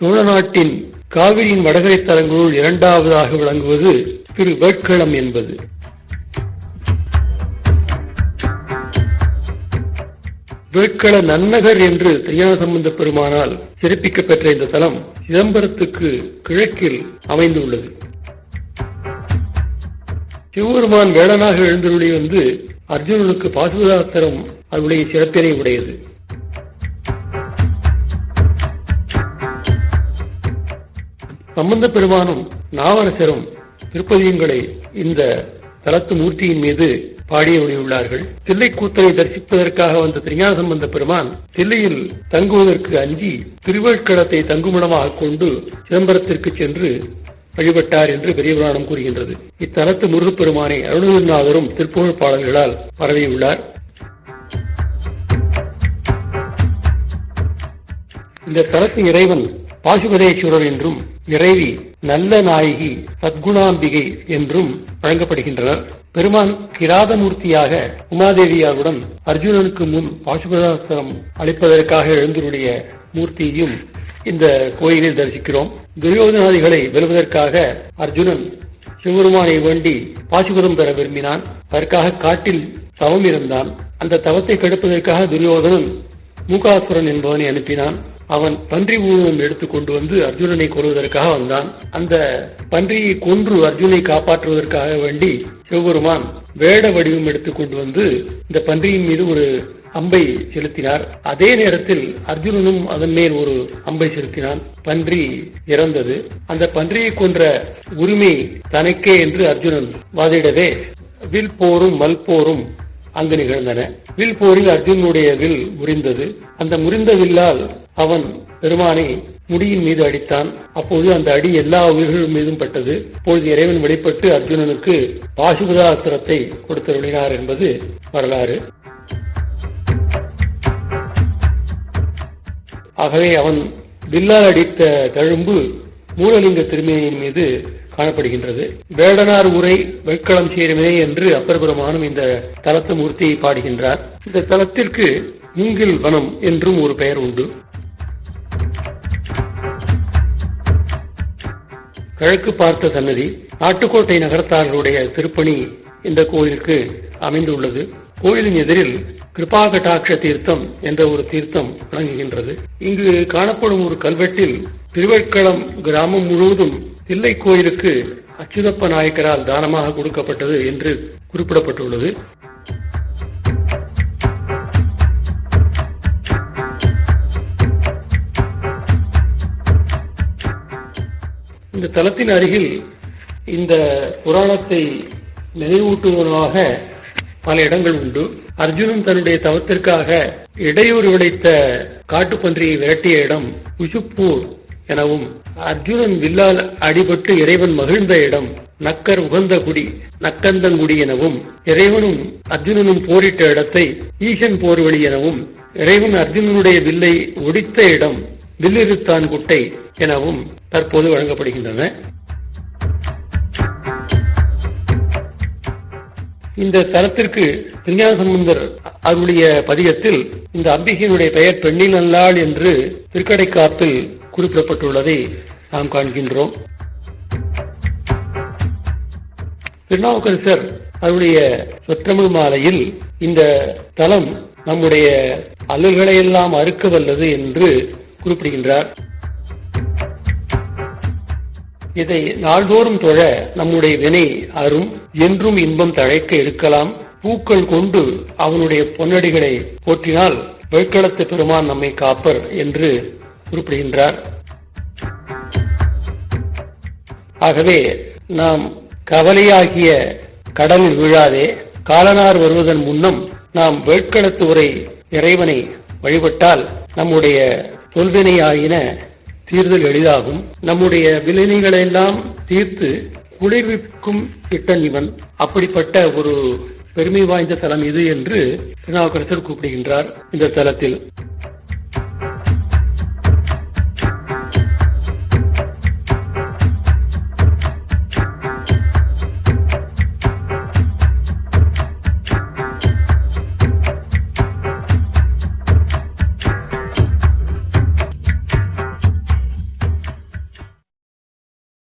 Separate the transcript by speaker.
Speaker 1: சோழ நாட்டின் காவிரியின் வடகரை தலங்களுள் இரண்டாவதாக விளங்குவது திரு வேட்களம் என்பது. வேட்கள நன்னகர் என்று திருஞான சம்பந்த பெருமானால் சிறப்பிக்கப் பெற்ற இந்த தலம் சிதம்பரத்துக்கு கிழக்கில் அமைந்துள்ளது. சிவபெருமான் வேளனாக எழுந்தருளி வந்து அர்ஜுனனுக்கு பாசுபதாஸ்திரம் அவருடைய சிறப்பினை உடையது. சம்பந்த பெருமானும் நாவரசரும் திருப்பதியங்களை இந்த தலத்து மூர்த்தியின் மீது பாடியுள்ளார்கள். தில்லைக்கூத்தனை தரிசிப்பதற்காக வந்த திருஞான சம்பந்த பெருமான் தில்லையில் தங்குவதற்கு அஞ்சி திருவேட்களத்தை தங்குமிடமாக கொண்டு சிதம்பரத்திற்கு சென்று வழிபட்டார் என்று பெரிய புராணம் கூறுகின்றது. இத்தலத்து முருகப்பெருமானை அருணகிரிநாதரும் திருப்புகழ் பாடல்களால் பரவியுள்ளார். இந்த தலத்து இறைவன் பாசுபதேஸ்வரர் என்றும் இறைவி நல்ல நாயகி சத்குணாம்பிகை என்றும் வழங்கப்படுகின்றனர். பெருமான் கிராதமூர்த்தியாக உமாதேவியாருடன் அர்ஜுனனுக்கு முன் பாசுபதாஸ்திரம் அளிப்பதற்காக எழுந்தருடைய மூர்த்தியையும் இந்த கோயிலில் தரிசிக்கிறோம். துரியோதனாதிகளை வெல்வதற்காக அர்ஜுனன் சிவபெருமானை வேண்டி பாசுபதம் பெற விரும்பினான். அதற்காக காட்டில் தவம் இருந்தான். அந்த தவத்தை கெடுப்பதற்காக துரியோதனன் மூகாசுரன் என்பவனை அனுப்பினான். அவன் பன்றி உருவம் எடுத்துக் கொண்டு வந்து அர்ஜுனனை கொல்வதற்காக வந்தான். அந்த பன்றியை கொன்று அர்ஜுனை காப்பாற்றுவதற்காக வேண்டி சிவபெருமான் வேட வடிவம் எடுத்துக் கொண்டு வந்து இந்த பன்றியின் மீது ஒரு அம்பை செலுத்தினார். அதே நேரத்தில் அர்ஜுனனும் அதன் மேல் ஒரு அம்பை செலுத்தினான். பன்றி இறந்தது. அந்த பன்றியை கொன்ற உரிமை தனக்கே என்று அர்ஜுனன் வாதிடவே வில் போரும் மல் போரும் அங்கு நிகழ்ந்தன. வில் போரில் அர்ஜுனுடைய வில் முறிந்தது. அந்த முறிந்த வில்லால் அவன் பெருமானை முடியின் மீது அடித்தான். அப்போது அந்த அடி எல்லா உயிர்கள் மீதும் பட்டது. அப்பொழுது இறைவன் வெளிப்பட்டு அர்ஜுனனுக்கு பாசுபதாஸ்திரத்தை கொடுத்தருளினார் என்பது வரலாறு. ஆகவே அவன் வில்லால் அடித்த தழும்பு மூலலிங்க திருமேனியின் மீது காணப்படுகின்றது. வேடனார் உரை வெட்களம் சேருமே என்று அப்பர் பெருமானும் இந்த தலத்து மூர்த்தியை பாடுகின்றார். இந்த தலத்திற்கு மூங்கில் வனம் என்றும் ஒரு பெயர் உண்டு. கிழக்கு பார்த்த சன்னதி நாட்டுக்கோட்டை நகரத்தார்களுடைய திருப்பணி இந்த கோயிலுக்கு அமைந்துள்ளது. கோயிலின் எதிரில் கிருபா கட்டாட்ச தீர்த்தம் என்ற ஒரு தீர்த்தம் வழங்குகின்றது. இங்கு காணப்படும் ஒரு கல்வெட்டில் திருவேட்களம் கிராமம் முழுவதும் தில்லை கோயிலுக்கு அச்சுதப்ப நாயக்கரால் தானமாக கொடுக்கப்பட்டது என்று குறிப்பிடப்பட்டுள்ளது. இந்த தலத்தின் அருகில் இந்த புராணத்தை நினைவூட்டுவதாக பல இடங்கள் உண்டு. அர்ஜுனன் தன்னுடைய தவத்திற்காக இடையூறு விளைத்த காட்டுப்பன்றியை விரட்டிய இடம் உசுப்பூர் எனவும், அர்ஜுனன் வில்லால் அடிபட்டு இறைவன் மகிழ்ந்த இடம் நக்கர் உகந்த குடி நக்கந்தங்குடி எனவும், இறைவனும் அர்ஜுனனும் போரிட்ட இடத்தை ஈசன் போர்வழி எனவும், இறைவன் அர்ஜுனனுடைய வில்லை ஒடித்த இடம் வில்லிருத்தான் குட்டை எனவும் தற்போது வழங்கப்படுகின்றன. இந்த தலத்திற்கு திருஞான சம்பந்தர் அவருடைய பதிகத்தில் இந்த அம்பிகையினுடைய பெயர் பெண்ணில் நல்லாள் என்று திருக்கடைக்காப்பில் குறிப்பிடப்பட்டுள்ளதை நாம் காண்கின்றோம். திருநாவுக்கரசர் அவருடைய சொற்றமிழ் மாலையில் இந்த தலம் நம்முடைய அல்லல்களை எல்லாம் அறுக்க வல்லது என்று குறிப்பிடுகின்றார். இதை நாள்தோறும் தொழ நம்முடைய வினை அரும் என்றும் இன்பம் தழைக்க எடுக்கலாம். பூக்கள் கொண்டு அவனுடைய பொன்னடிகளை போற்றினால் வேட்களத்து பெருமான் நம்மை காப்பர் என்று குறிப்பிடுகின்றார். ஆகவே நாம் கவலையாகிய கடலில் விழாதே காலனார் வருவதன் முன்னம் நாம் வேட்களத்து உரை இறைவனை வழிபட்டால் நம்முடைய தொல்வினையாயின தீர்தல் எளிதாகும். நம்முடைய விளைநிகளை எல்லாம் தீர்த்து குளிர்விக்கும் திட்டன் இவன். அப்படிப்பட்ட ஒரு பெருமை வாய்ந்த தலம் இது என்று திருநாவுக்கரசர் கூப்பிடுகின்றார் இந்த தலத்தில்.